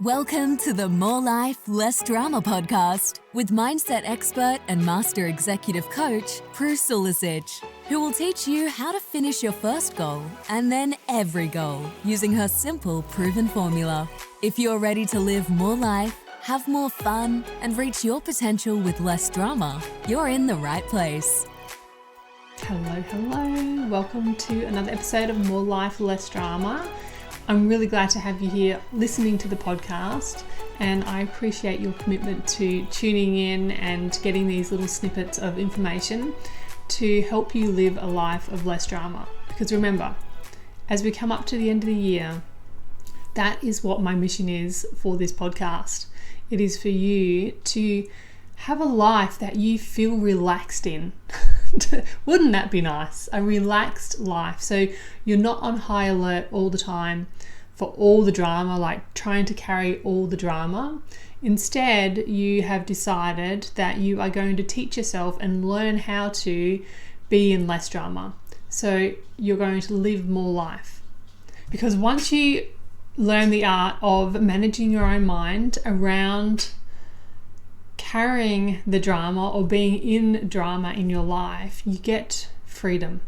Welcome to the More Life, Less Drama podcast with mindset expert and master executive coach, Pruning, who will teach you how to finish your first goal and then every goal using her simple, proven formula. If you're ready to live more life, have more fun, and reach your potential with less drama, you're in the right place. Hello. Welcome to another episode of More Life, Less Drama. I'm really glad to have you here listening to the podcast, and I appreciate your commitment to tuning in and getting these little snippets of information to help you live a life of less drama. Because remember, as we come up to the end of the year, that is what my mission is for this podcast. It is for you to have a life that you feel relaxed in. Wouldn't that be nice? A relaxed life. So you're not on high alert all the time for all the drama, like trying to carry all the drama. Instead, you have decided that you are going to teach yourself and learn how to be in less drama. So you're going to live more life. Because once you learn the art of managing your own mind around carrying the drama or being in drama in your life, you get freedom.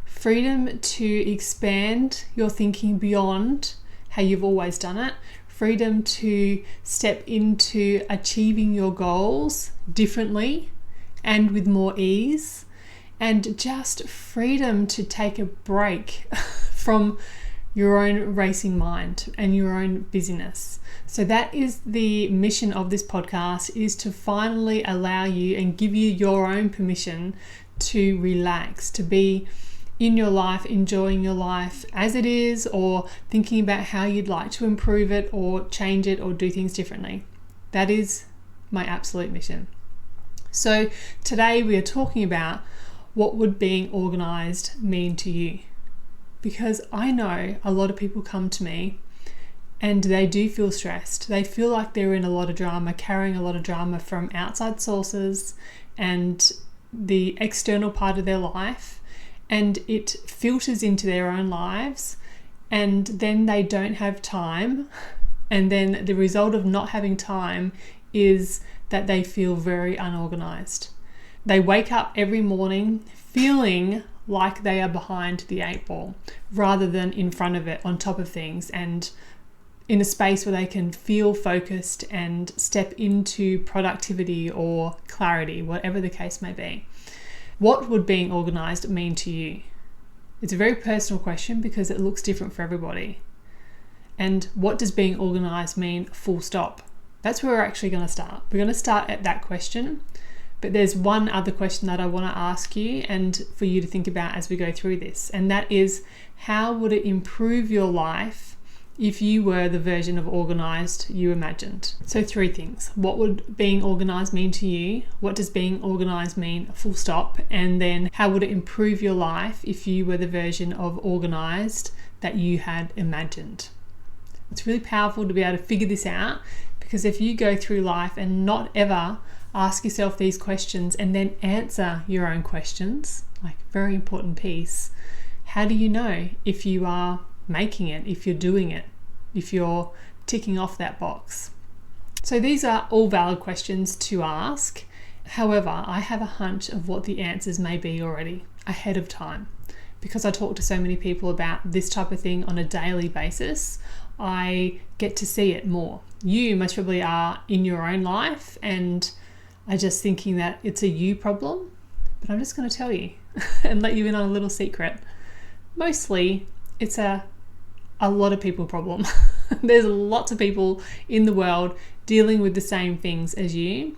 Freedom to expand your thinking beyond how you've always done it. Freedom to step into achieving your goals differently and with more ease. And just freedom to take a break from your own racing mind and your own busyness. So that is the mission of this podcast, is to finally allow you and give you your own permission to relax, to be in your life, enjoying your life as it is, or thinking about how you'd like to improve it or change it or do things differently. That is my absolute mission. So today we are talking about what would being organized mean to you. Because I know a lot of people come to me and they do feel stressed. They feel like they're in a lot of drama, carrying a lot of drama from outside sources and the external part of their life, and it filters into their own lives, and then they don't have time, and then the result of not having time is that they feel very unorganized. They wake up every morning feeling like they are behind the eight ball rather than in front of it, on top of things, and in a space where they can feel focused and step into productivity or clarity, whatever the case may be. What would being organized mean to you? It's a very personal question because it looks different for everybody. And what does being organized mean, full stop? That's where we're actually going to start. We're going to start at that question. But there's one other question that I want to ask you and for you to think about as we go through this. And that is, how would it improve your life if you were the version of organized you imagined? So 3 things. What would being organized mean to you? What does being organized mean, full stop? And then how would it improve your life if you were the version of organized that you had imagined? It's really powerful to be able to figure this out, because if you go through life and not ever ask yourself these questions and then answer your own questions, like very important piece, how do you know if you are making it, if you're doing it, if you're ticking off that box? So these are all valid questions to ask. However, I have a hunch of what the answers may be already ahead of time, because I talk to so many people about this type of thing on a daily basis. I get to see it more. You most probably are in your own life and are just thinking that it's a you problem, but I'm just going to tell you and let you in on a little secret. Mostly it's a lot of people problem. There's lots of people in the world dealing with the same things as you.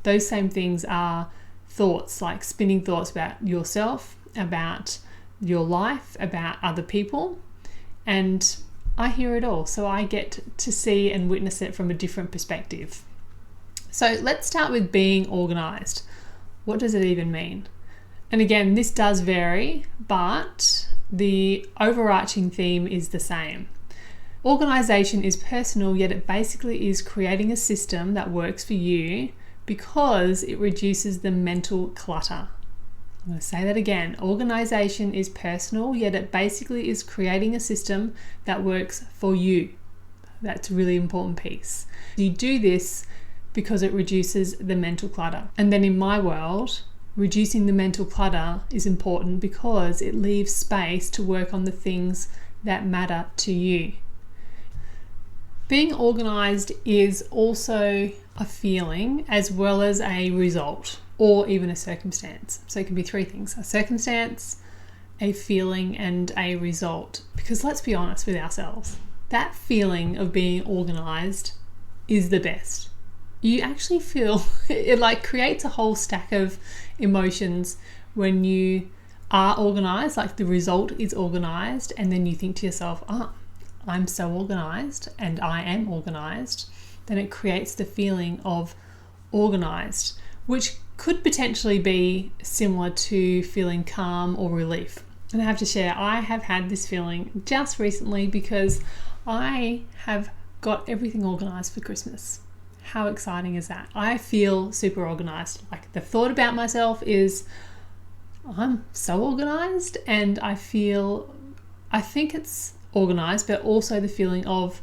Those same things are thoughts, like spinning thoughts about yourself, about your life, about other people. And I hear it all. So I get to see and witness it from a different perspective. So let's start with being organized. What does it even mean? And again, this does vary, but the overarching theme is the same. Organization is personal, yet it basically is creating a system that works for you because it reduces the mental clutter. I'm going to say that again. Organization is personal, yet it basically is creating a system that works for you. That's a really important piece. You do this because it reduces the mental clutter. And then in my world, reducing the mental clutter is important because it leaves space to work on the things that matter to you. Being organised is also a feeling as well as a result or even a circumstance. So it can be three things: a circumstance, a feeling, and a result. Because let's be honest with ourselves, that feeling of being organised is the best. You actually feel it like creates a whole stack of emotions when you are organised, like the result is organised, and then you think to yourself, I'm so organised and I am organised. Then it creates the feeling of organised, which could potentially be similar to feeling calm or relief. And I have to share, I have had this feeling just recently because I have got everything organised for Christmas. How exciting is that? I feel super organised. Like the thought about myself is I'm so organised, and I think it's organised, but also the feeling of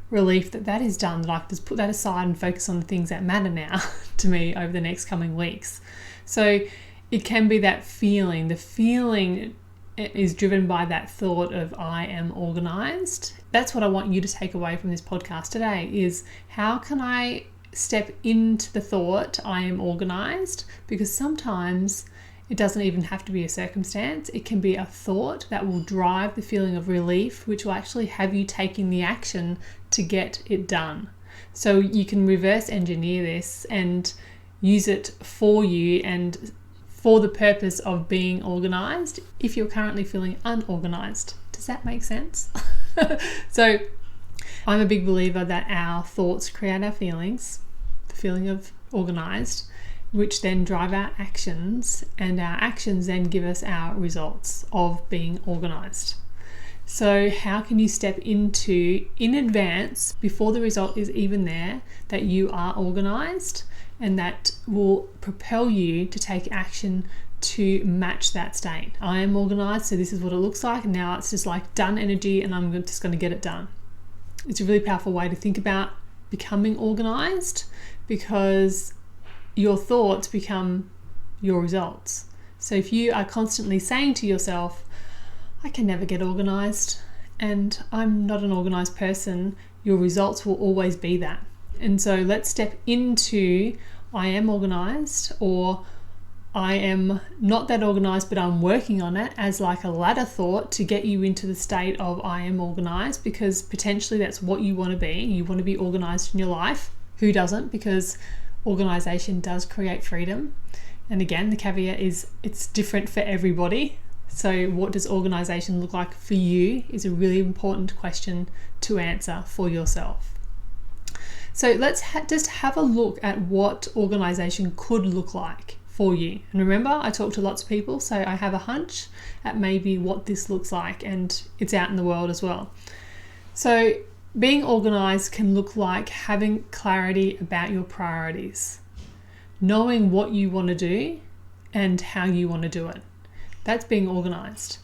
relief that is done, that I can just put that aside and focus on the things that matter now to me over the next coming weeks. So it can be that feeling. The feeling is driven by that thought of I am organised. That's what I want you to take away from this podcast today is how can I step into the thought I am organised? Because sometimes it doesn't even have to be a circumstance. It can be a thought that will drive the feeling of relief, which will actually have you taking the action to get it done. So you can reverse engineer this and use it for you and for the purpose of being organised if you're currently feeling unorganised. Does that make sense? So I'm a big believer that our thoughts create our feelings, the feeling of organised, which then drive our actions, and our actions then give us our results of being organised. So how can you step into, in advance, before the result is even there, that you are organised, and that will propel you to take action to match that state? I am organised, so this is what it looks like, and now it's just like done energy, and I'm just going to get it done. It's a really powerful way to think about becoming organised, because your thoughts become your results. So if you are constantly saying to yourself, I can never get organised and I'm not an organised person, your results will always be that. And so let's step into I am organised, or I am not that organised but I'm working on it, as like a ladder thought to get you into the state of I am organised, because potentially that's what you want to be. You want to be organised in your life. Who doesn't? Because organisation does create freedom. And again, the caveat is it's different for everybody. So what does organisation look like for you is a really important question to answer for yourself. So let's just have a look at what organisation could look like for you. And remember, I talk to lots of people, so I have a hunch at maybe what this looks like, and it's out in the world as well. So being organised can look like having clarity about your priorities, knowing what you want to do and how you want to do it. That's being organised.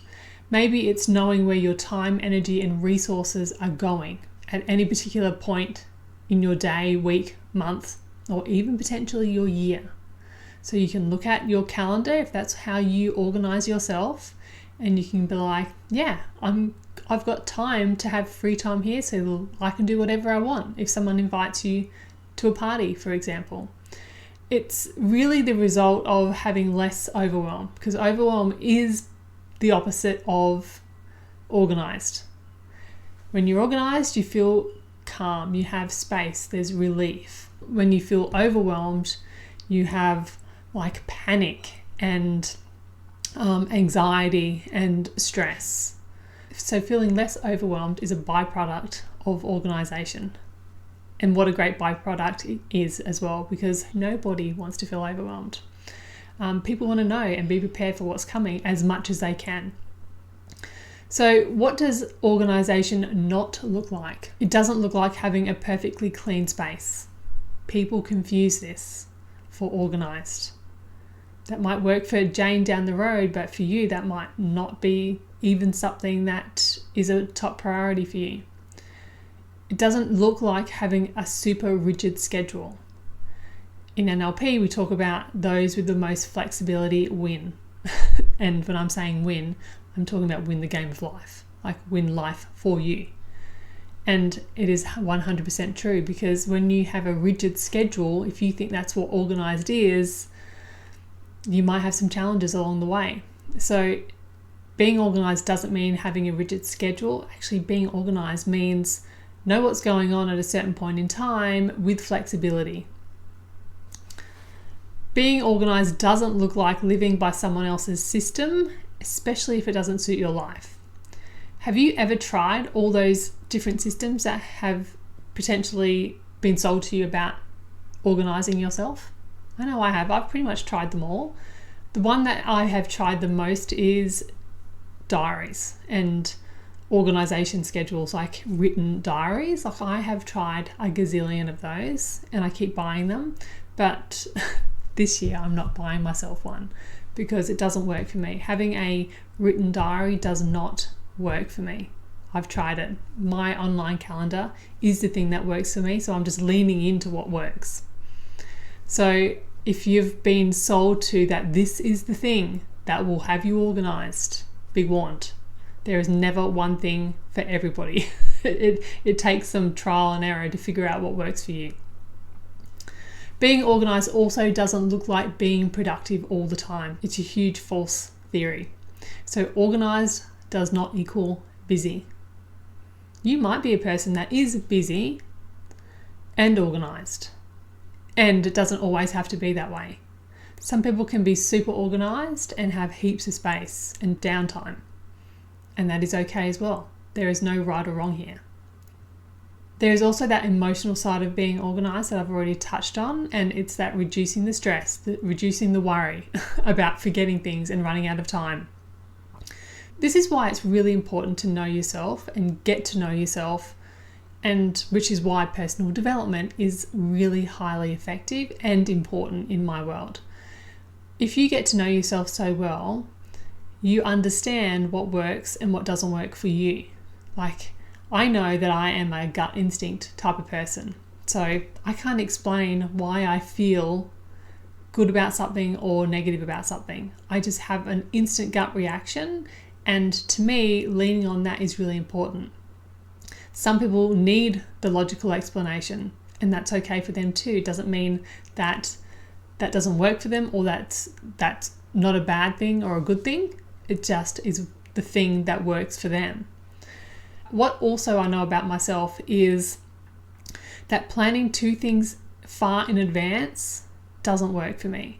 Maybe it's knowing where your time, energy, and resources are going at any particular point in your day, week, month, or even potentially your year. So you can look at your calendar if that's how you organise yourself, and you can be like, yeah, I've got time to have free time here, so I can do whatever I want. If someone invites you to a party, for example, it's really the result of having less overwhelm, because overwhelm is the opposite of organised. When you're organised, you feel calm, you have space, there's relief. When you feel overwhelmed, you have like panic and anxiety and stress. So feeling less overwhelmed is a byproduct of organisation. And what a great byproduct it is as well, because nobody wants to feel overwhelmed. People want to know and be prepared for what's coming as much as they can. So what does organisation not look like? It doesn't look like having a perfectly clean space. People confuse this for organised. That might work for Jane down the road, but for you that might not be even something that is a top priority for you. It doesn't look like having a super rigid schedule. In NLP, we talk about those with the most flexibility win. And when I'm saying win, I'm talking about win the game of life, like win life for you. And it is 100% true, because when you have a rigid schedule, if you think that's what organised is, you might have some challenges along the way. So being organised doesn't mean having a rigid schedule. Actually, being organised means know what's going on at a certain point in time with flexibility. Being organised doesn't look like living by someone else's system, especially if it doesn't suit your life. Have you ever tried all those different systems that have potentially been sold to you about organising yourself? I know I have. I've pretty much tried them all. The one that I have tried the most is diaries and organisation schedules, like written diaries. Like, I have tried a gazillion of those and I keep buying them, but this year I'm not buying myself one because it doesn't work for me. Having a written diary does not work for me. I've tried it. My online calendar is the thing that works for me, so I'm just leaning into what works. So if you've been sold to that this is the thing that will have you organised, be warned. There is never one thing for everybody. It takes some trial and error to figure out what works for you. Being organised also doesn't look like being productive all the time. It's a huge false theory. So organised does not equal busy. You might be a person that is busy and organised, and it doesn't always have to be that way. Some people can be super organised and have heaps of space and downtime, and that is okay as well. There is no right or wrong here. There is also that emotional side of being organised that I've already touched on, and it's that reducing the stress, reducing the worry about forgetting things and running out of time. This is why it's really important to know yourself and get to know yourself, and which is why personal development is really highly effective and important in my world. If you get to know yourself so well, you understand what works and what doesn't work for you. Like, I know that I am a gut instinct type of person, so I can't explain why I feel good about something or negative about something. I just have an instant gut reaction, and to me, leaning on that is really important. Some people need the logical explanation, and that's okay for them too. It doesn't mean that that doesn't work for them, or that's not a bad thing or a good thing. It just is the thing that works for them. What also I know about myself is that planning two things far in advance doesn't work for me.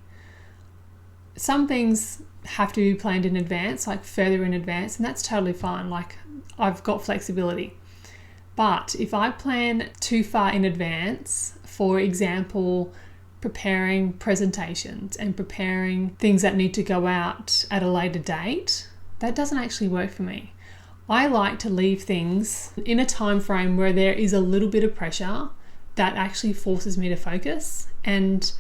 Some things have to be planned in advance, like further in advance, and that's totally fine. Like, I've got flexibility. But if I plan too far in advance, for example, preparing presentations and preparing things that need to go out at a later date, that doesn't actually work for me. I like to leave things in a time frame where there is a little bit of pressure that actually forces me to focus, and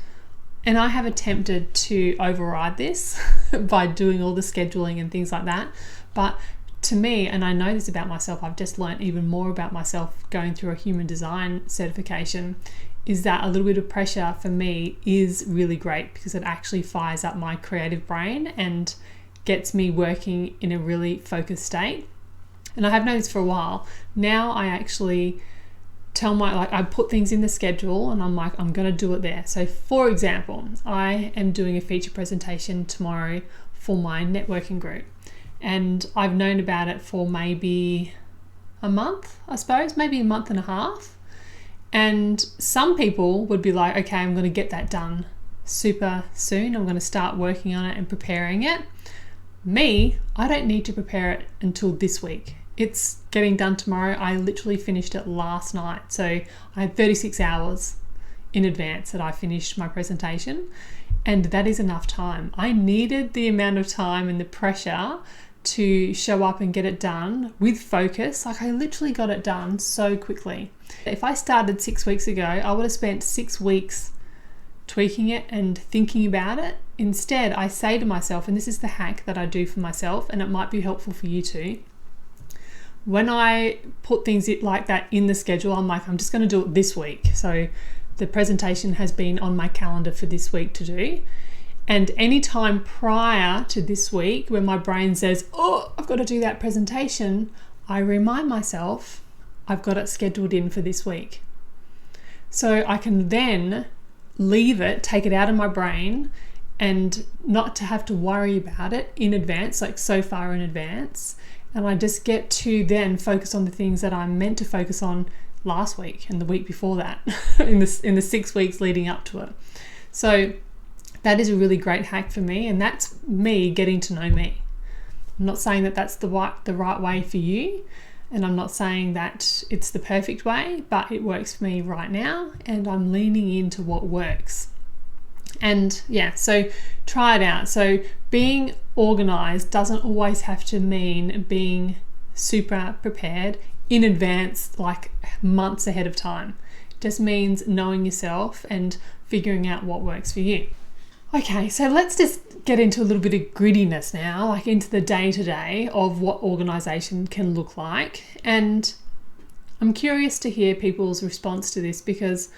I have attempted to override this by doing all the scheduling and things like that. But to me, and I know this about myself, I've just learned even more about myself going through a human design certification, is that a little bit of pressure for me is really great because it actually fires up my creative brain and gets me working in a really focused state. And I have known this for a while. Now I actually I put things in the schedule and I'm like, I'm going to do it there. So for example, I am doing a feature presentation tomorrow for my networking group. And I've known about it for maybe a month, I suppose, maybe a month and a half. And some people would be like, okay, I'm going to get that done super soon. I'm going to start working on it and preparing it. Me, I don't need to prepare it until this week. It's getting done tomorrow. I literally finished it last night. So I had 36 hours in advance that I finished my presentation, and that is enough time. I needed the amount of time and the pressure to show up and get it done with focus. Like, I literally got it done so quickly. If I started 6 weeks ago, I would have spent 6 weeks tweaking it and thinking about it. Instead, I say to myself, and this is the hack that I do for myself, and it might be helpful for you too, when I put things like that in the schedule, I'm like, I'm just going to do it this week. So the presentation has been on my calendar for this week to do. And any time prior to this week when my brain says, oh, I've got to do that presentation, I remind myself I've got it scheduled in for this week. So I can then leave it, take it out of my brain, and not to have to worry about it in advance, like so far in advance. And I just get to then focus on the things that I'm meant to focus on last week and the week before that, in the 6 weeks leading up to it. So that is a really great hack for me, and that's me getting to know me. I'm not saying that that's the right way for you, and I'm not saying that it's the perfect way, but it works for me right now, and I'm leaning into what works. And yeah, so try it out. So being organized doesn't always have to mean being super prepared in advance, like months ahead of time. It just means knowing yourself and figuring out what works for you. Okay, so let's just get into a little bit of grittiness now, like into the day-to-day of what organisation can look like. And I'm curious to hear people's response to this, because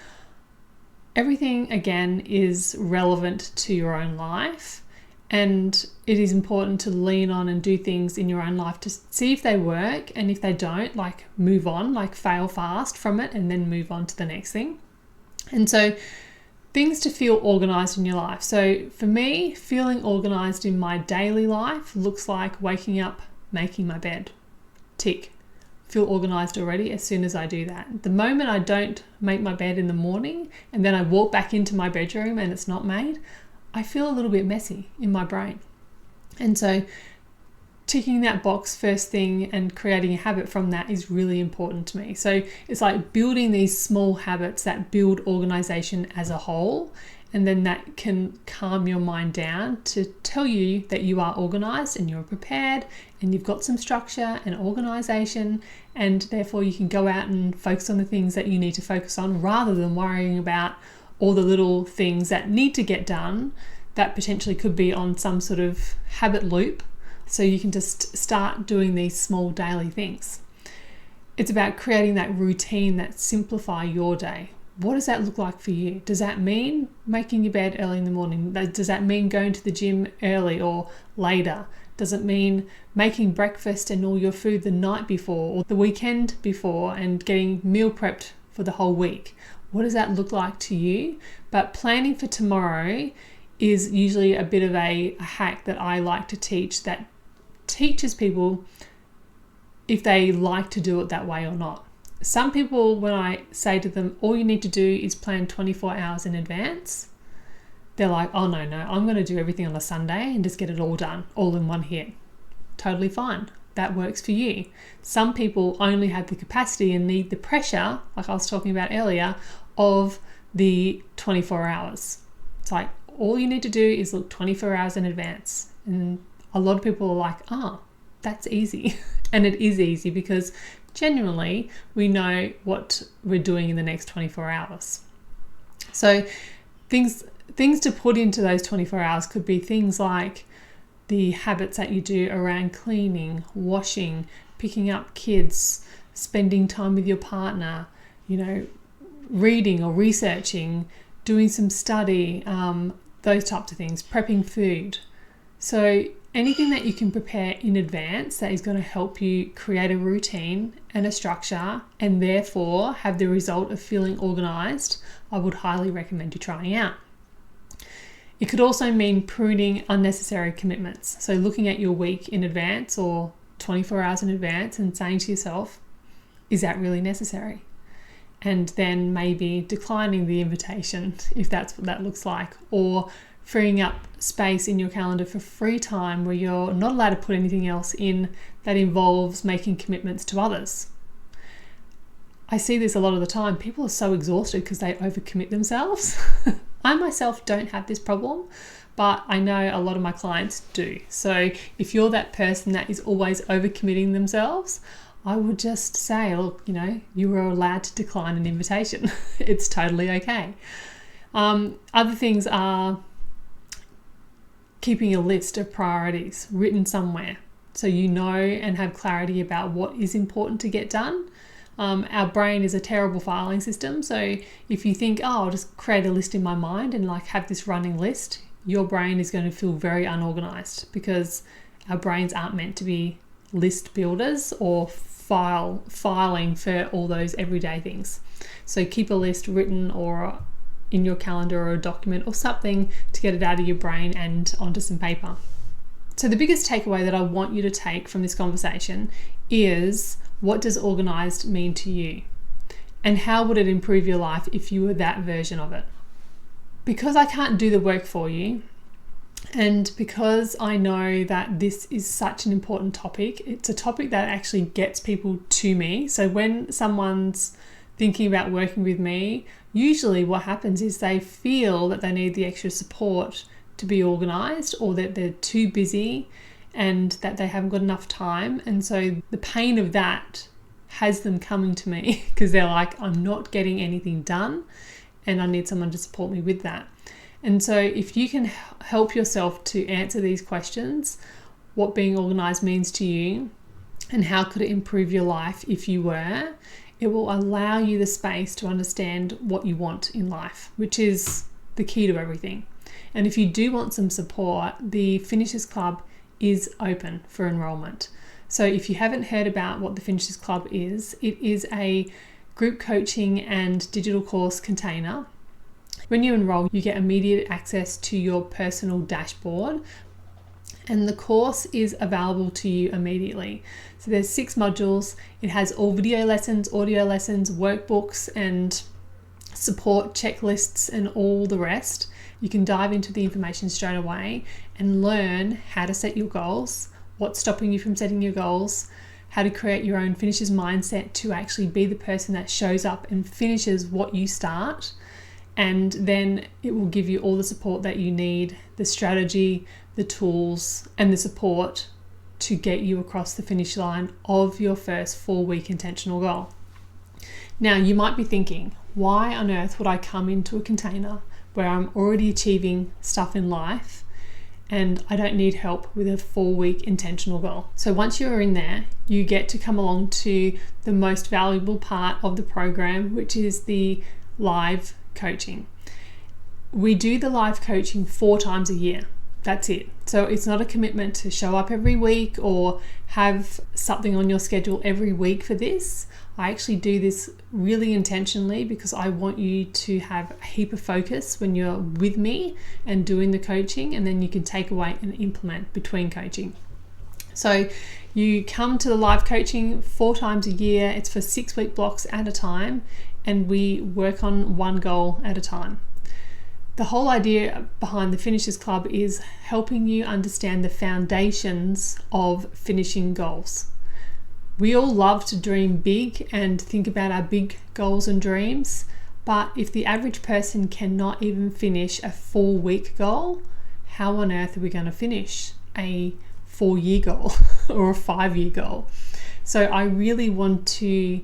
everything, again, is relevant to your own life, and it is important to lean on and do things in your own life to see if they work, and if they don't, like move on, like fail fast from it and then move on to the next thing. And so things to feel organised in your life. So for me, feeling organised in my daily life looks like waking up, making my bed. Tick. Feel organised already as soon as I do that. The moment I don't make my bed in the morning and then I walk back into my bedroom and it's not made, I feel a little bit messy in my brain. And so ticking that box first thing and creating a habit from that is really important to me. So it's like building these small habits that build organisation as a whole, and then that can calm your mind down to tell you that you are organised and you're prepared and you've got some structure and organisation, and therefore you can go out and focus on the things that you need to focus on, rather than worrying about all the little things that need to get done that potentially could be on some sort of habit loop. So you can just start doing these small daily things. It's about creating that routine that simplify your day. What does that look like for you? Does that mean making your bed early in the morning? Does that mean going to the gym early or later? Does it mean making breakfast and all your food the night before or the weekend before and getting meal prepped for the whole week? What does that look like to you? But planning for tomorrow is usually a bit of a hack that I like to teach, that teaches people if they like to do it that way or not. Some people, when I say to them, all you need to do is plan 24 hours in advance, they're like, oh no, I'm going to do everything on a Sunday and just get it all done, all in one hit. Totally fine. That works for you. Some people only have the capacity and need the pressure, like I was talking about earlier, of the 24 hours. It's like, all you need to do is look 24 hours in advance. And a lot of people are like, oh, that's easy. And it is easy because genuinely we know what we're doing in the next 24 hours. So things to put into those 24 hours could be things like the habits that you do around cleaning, washing, picking up kids, spending time with your partner, reading or researching, doing some study, those types of things, prepping food. So anything that you can prepare in advance that is going to help you create a routine and a structure, and therefore have the result of feeling organised, I would highly recommend you trying out. It could also mean pruning unnecessary commitments. So looking at your week in advance or 24 hours in advance and saying to yourself, is that really necessary? And then maybe declining the invitation if that's what that looks like, or freeing up space in your calendar for free time where you're not allowed to put anything else in that involves making commitments to others. I see this a lot of the time. People are so exhausted because they overcommit themselves. I myself don't have this problem, but I know a lot of my clients do. So if you're that person that is always overcommitting themselves, I would just say, look, you are allowed to decline an invitation. It's totally okay. Other things are keeping a list of priorities written somewhere. so you know and have clarity about what is important to get done. Our brain is a terrible filing system, so if you think, oh, I'll just create a list in my mind and like have this running list, your brain is going to feel very unorganized, because our brains aren't meant to be list builders or filing for all those everyday things. So keep a list written or in your calendar or a document or something to get it out of your brain and onto some paper. So the biggest takeaway that I want you to take from this conversation is, what does organised mean to you? And how would it improve your life if you were that version of it? Because I can't do the work for you, and because I know that this is such an important topic, it's a topic that actually gets people to me. So when someone's thinking about working with me, usually what happens is they feel that they need the extra support to be organised, or that they're too busy and that they haven't got enough time. And so the pain of that has them coming to me because they're like, I'm not getting anything done and I need someone to support me with that. And so if you can help yourself to answer these questions, what being organised means to you and how could it improve your life if you were, it will allow you the space to understand what you want in life, which is the key to everything. And if you do want some support, the Finishers Club is open for enrolment. So if you haven't heard about what the Finishers Club is, it is a group coaching and digital course container. When you enroll, you get immediate access to your personal dashboard, and the course is available to you immediately. So there's 6 modules. It has all video lessons, audio lessons, workbooks, and support checklists and all the rest. You can dive into the information straight away and learn how to set your goals, what's stopping you from setting your goals, how to create your own finishers mindset to actually be the person that shows up and finishes what you start. And then it will give you all the support that you need, the strategy, the tools, and the support to get you across the finish line of your first 4-week intentional goal. Now, you might be thinking, why on earth would I come into a container where I'm already achieving stuff in life and I don't need help with a 4-week intentional goal? So once you're in there, you get to come along to the most valuable part of the program, which is the live coaching. We do the live coaching 4 times a year. That's it. So it's not a commitment to show up every week or have something on your schedule every week for this. I actually do this really intentionally because I want you to have a heap of focus when you're with me and doing the coaching, and then you can take away and implement between coaching. So you come to the live coaching 4 times a year. It's for 6-week blocks at a time, and we work on one goal at a time. The whole idea behind the Finishers Club is helping you understand the foundations of finishing goals. We all love to dream big and think about our big goals and dreams, but if the average person cannot even finish a 4-week goal, how on earth are we going to finish a 4-year goal or a 5-year goal? So I really want to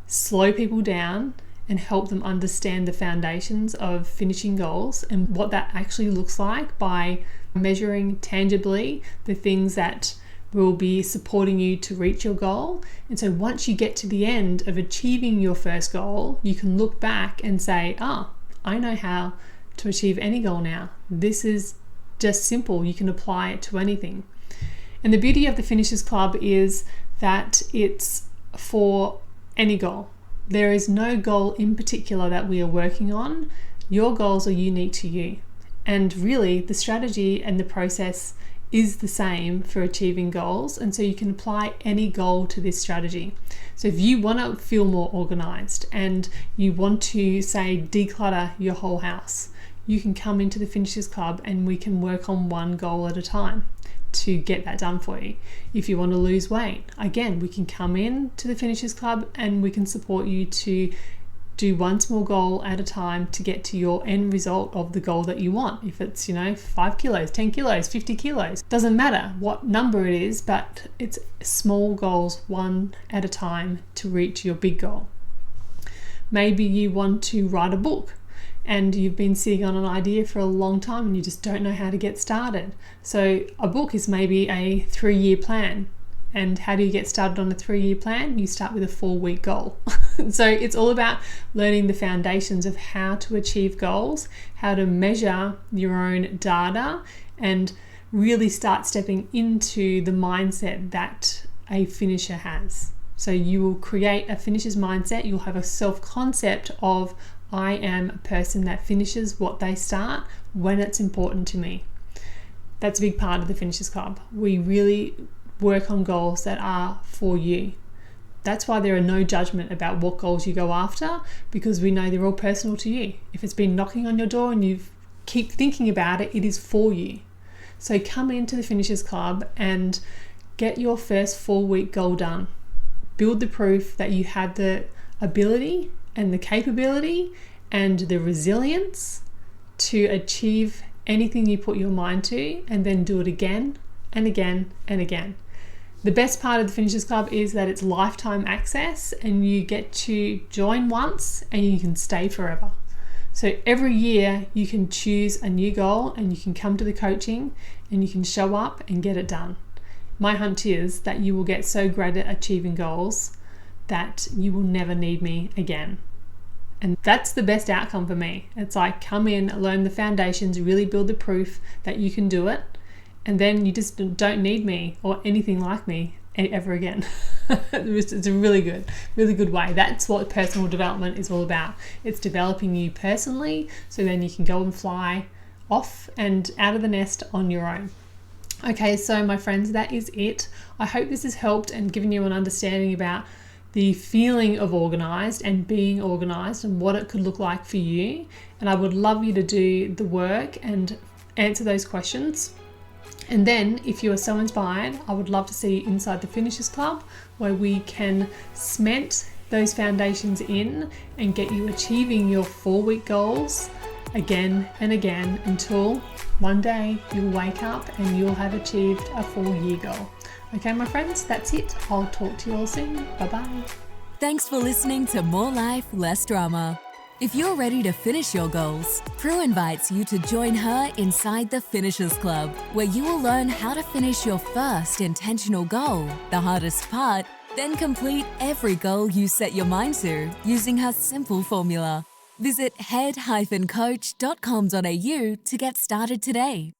slow people down and help them understand the foundations of finishing goals and what that actually looks like by measuring tangibly the things that will be supporting you to reach your goal. And so once you get to the end of achieving your first goal, you can look back and say, I know how to achieve any goal now. This is just simple. You can apply it to anything. And the beauty of the Finishers Club is that it's for any goal. There is no goal in particular that we are working on. Your goals are unique to you. And really, the strategy and the process is the same for achieving goals. And so you can apply any goal to this strategy. So if you want to feel more organized and you want to, say, declutter your whole house, you can come into the Finishers Club and we can work on one goal at a time to get that done for you. If you want to lose weight, again, we can come in to the Finishers Club and we can support you to do one small goal at a time to get to your end result of the goal that you want. If it's, 5 kilos, 10 kilos, 50 kilos, doesn't matter what number it is, but it's small goals, one at a time to reach your big goal. Maybe you want to write a book and you've been sitting on an idea for a long time and you just don't know how to get started. So a book is maybe a 3-year plan. And how do you get started on a 3-year plan? You start with a 4-week goal. So it's all about learning the foundations of how to achieve goals, how to measure your own data, and really start stepping into the mindset that a finisher has. So you will create a finisher's mindset. You'll have a self-concept of, I am a person that finishes what they start when it's important to me. That's a big part of the Finishers Club. We really work on goals that are for you. That's why there are no judgment about what goals you go after, because we know they're all personal to you. If it's been knocking on your door and you keep thinking about it, it is for you. So come into the Finishers Club and get your first 4-week goal done. Build the proof that you have the ability and the capability and the resilience to achieve anything you put your mind to, and then do it again and again and again. The best part of the Finishers Club is that it's lifetime access, and you get to join once and you can stay forever. So every year you can choose a new goal and you can come to the coaching and you can show up and get it done. My hunch is that you will get so great at achieving goals that you will never need me again. And that's the best outcome for me. It's like, come in, learn the foundations, really build the proof that you can do it, and then you just don't need me or anything like me ever again. It's a really good way. That's what personal development is all about. It's developing you personally, so then you can go and fly off and out of the nest on your own. Okay, so my friends, that is it. I hope this has helped and given you an understanding about the feeling of organised and being organised and what it could look like for you. And I would love you to do the work and answer those questions. And then if you are so inspired, I would love to see you inside the Finishers Club, where we can cement those foundations in and get you achieving your 4-week goals again and again until one day you'll wake up and you'll have achieved a 4-year goal. Okay, my friends, that's it. I'll talk to you all soon. Bye-bye. Thanks for listening to More Life, Less Drama. If you're ready to finish your goals, Prue invites you to join her inside the Finishers Club, where you will learn how to finish your first intentional goal, the hardest part, then complete every goal you set your mind to using her simple formula. Visit head-coach.com.au to get started today.